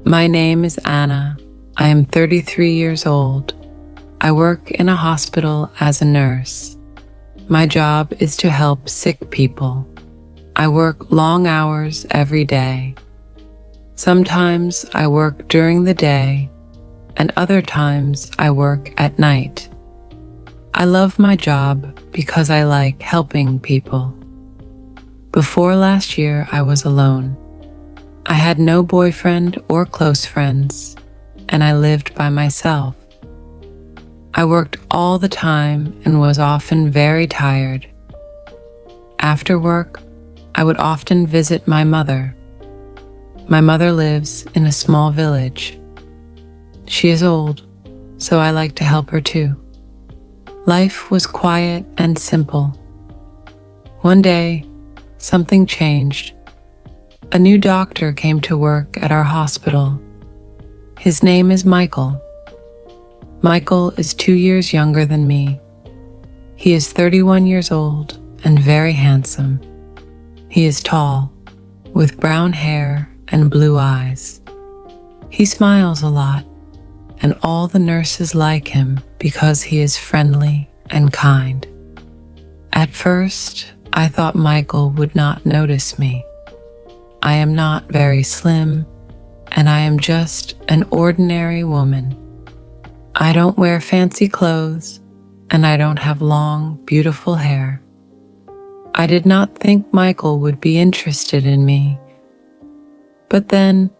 My name is Anna. I am 33 years old. I work in a hospital as a nurse. My job is to help sick people. I work long hours every day. Sometimes I work during the day, and other times I work at night. I love my job because I like helping people. Before last year, I was alone. I had no boyfriend or close friends, and I lived by myself. I worked all the time and was often very tired. After work, I would often visit my mother. My mother lives in a small village. She is old, so I like to help her too. Life was quiet and simple. One day, something changed. A new doctor came to work at our hospital. His name is Michael. Michael is 2 years younger than me. He is 31 years old and very handsome. He is tall, with brown hair and blue eyes. He smiles a lot, and all the nurses like him because he is friendly and kind. At first, I thought Michael would not notice me. I am not very slim, and I am just an ordinary woman. I don't wear fancy clothes, and I don't have long, beautiful hair. I did not think Michael would be interested in me. But then,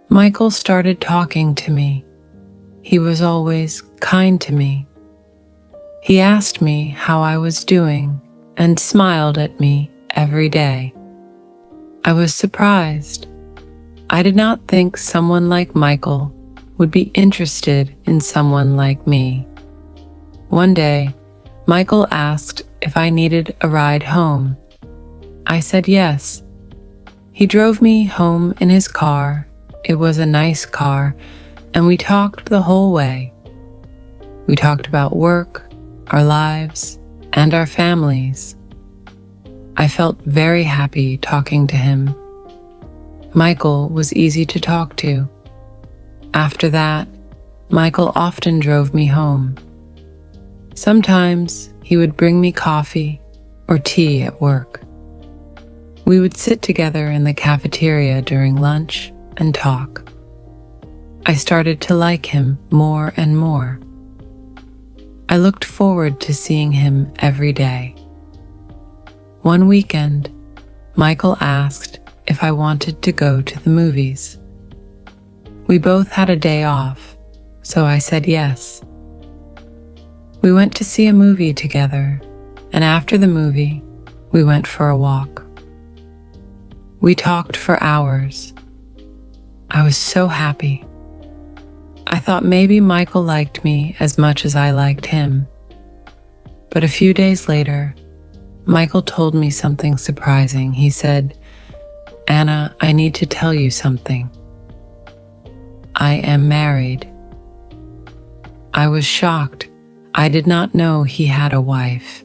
Michael started talking to me. He was always kind to me. He asked me how I was doing and smiled at me every day. I was surprised. I did not think someone like Michael would be interested in someone like me. One day, Michael asked if I needed a ride home. I said yes. He drove me home in his car. It was a nice car, and we talked the whole way. We talked about work, our lives, and our families. I felt very happy talking to him. Michael was easy to talk to. After that, Michael often drove me home. Sometimes he would bring me coffee or tea at work. We would sit together in the cafeteria during lunch and talk. I started to like him more and more. I looked forward to seeing him every day. One weekend, Michael asked if I wanted to go to the movies. We both had a day off, so I said yes. We went to see a movie together, and after the movie, we went for a walk. We talked for hours. I was so happy. I thought maybe Michael liked me as much as I liked him. But a few days later, Michael told me something surprising. He said, "Anna, I need to tell you something. I am married." I was shocked. I did not know he had a wife.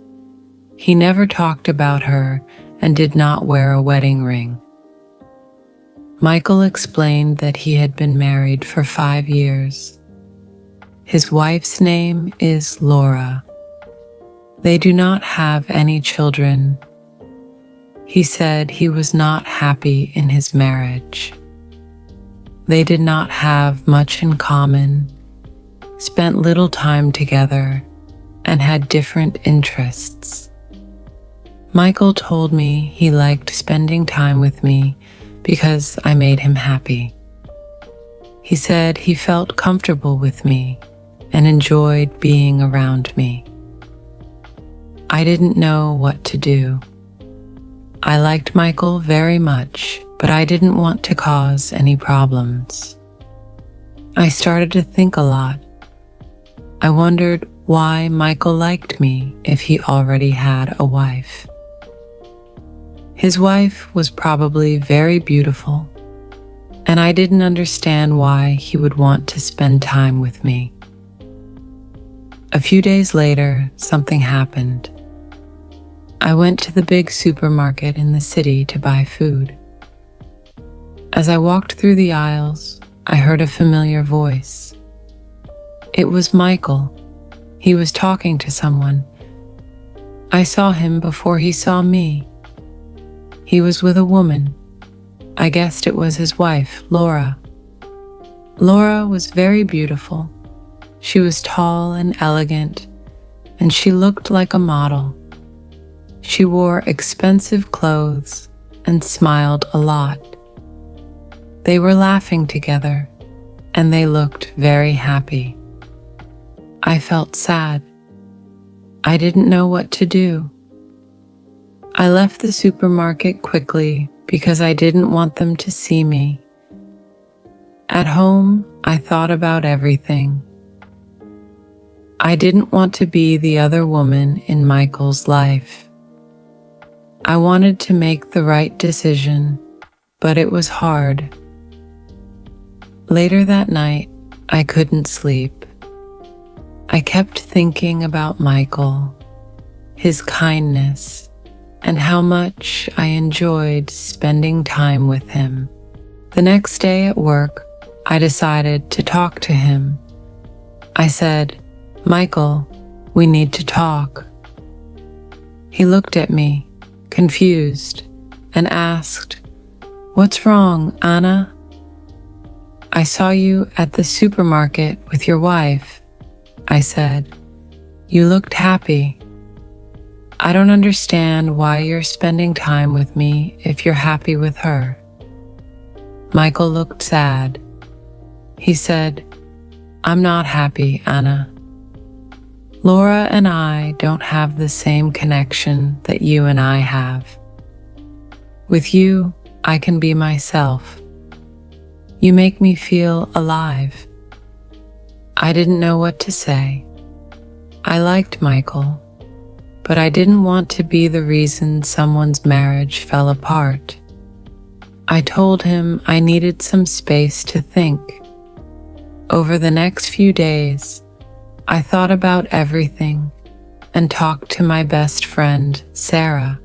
He never talked about her and did not wear a wedding ring. Michael explained that he had been married for 5 years. His wife's name is Laura. They do not have any children. He said he was not happy in his marriage. They did not have much in common, spent little time together, and had different interests. Michael told me he liked spending time with me because I made him happy. He said he felt comfortable with me and enjoyed being around me. I didn't know what to do. I liked Michael very much, but I didn't want to cause any problems. I started to think a lot. I wondered why Michael liked me if he already had a wife. His wife was probably very beautiful, and I didn't understand why he would want to spend time with me. A few days later, something happened. I went to the big supermarket in the city to buy food. As I walked through the aisles, I heard a familiar voice. It was Michael. He was talking to someone. I saw him before he saw me. He was with a woman. I guessed it was his wife, Laura. Laura was very beautiful. She was tall and elegant, and she looked like a model. She wore expensive clothes and smiled a lot. They were laughing together, and they looked very happy. I felt sad. I didn't know what to do. I left the supermarket quickly because I didn't want them to see me. At home, I thought about everything. I didn't want to be the other woman in Michael's life. I wanted to make the right decision, but it was hard. Later that night, I couldn't sleep. I kept thinking about Michael, his kindness, and how much I enjoyed spending time with him. The next day at work, I decided to talk to him. I said, "Michael, we need to talk." He looked at me, confused, and asked, "What's wrong, Anna?" "I saw you at the supermarket with your wife," I said. "You looked happy. I don't understand why you're spending time with me if you're happy with her." Michael looked sad. He said, "I'm not happy, Anna. Laura and I don't have the same connection that you and I have. With you, I can be myself. You make me feel alive." I didn't know what to say. I liked Michael, but I didn't want to be the reason someone's marriage fell apart. I told him I needed some space to think. Over the next few days, I thought about everything and talked to my best friend, Sarah.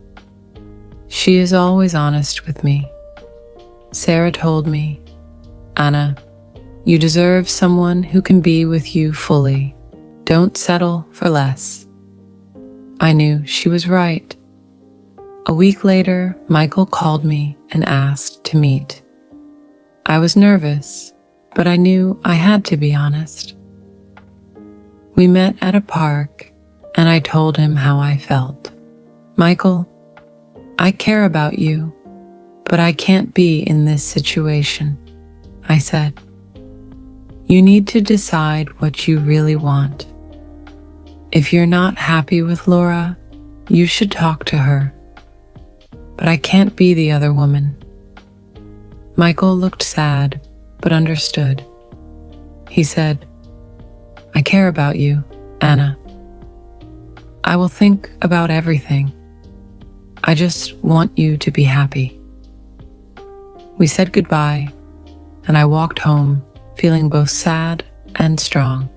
She is always honest with me. Sarah told me, "Anna, you deserve someone who can be with you fully. Don't settle for less." I knew she was right. A week later, Michael called me and asked to meet. I was nervous, but I knew I had to be honest. We met at a park, and I told him how I felt. "Michael, I care about you, but I can't be in this situation," I said. "You need to decide what you really want. If you're not happy with Laura, you should talk to her. But I can't be the other woman." Michael looked sad, but understood. He said, "I care about you, Anna. I will think about everything. I just want you to be happy." We said goodbye, and I walked home feeling both sad and strong.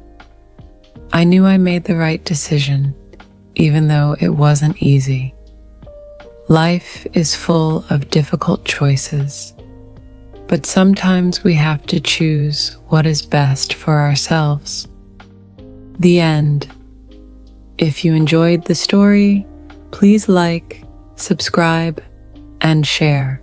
I knew I made the right decision, even though it wasn't easy. Life is full of difficult choices, but sometimes we have to choose what is best for ourselves. The end. If you enjoyed the story, please like, subscribe, and share.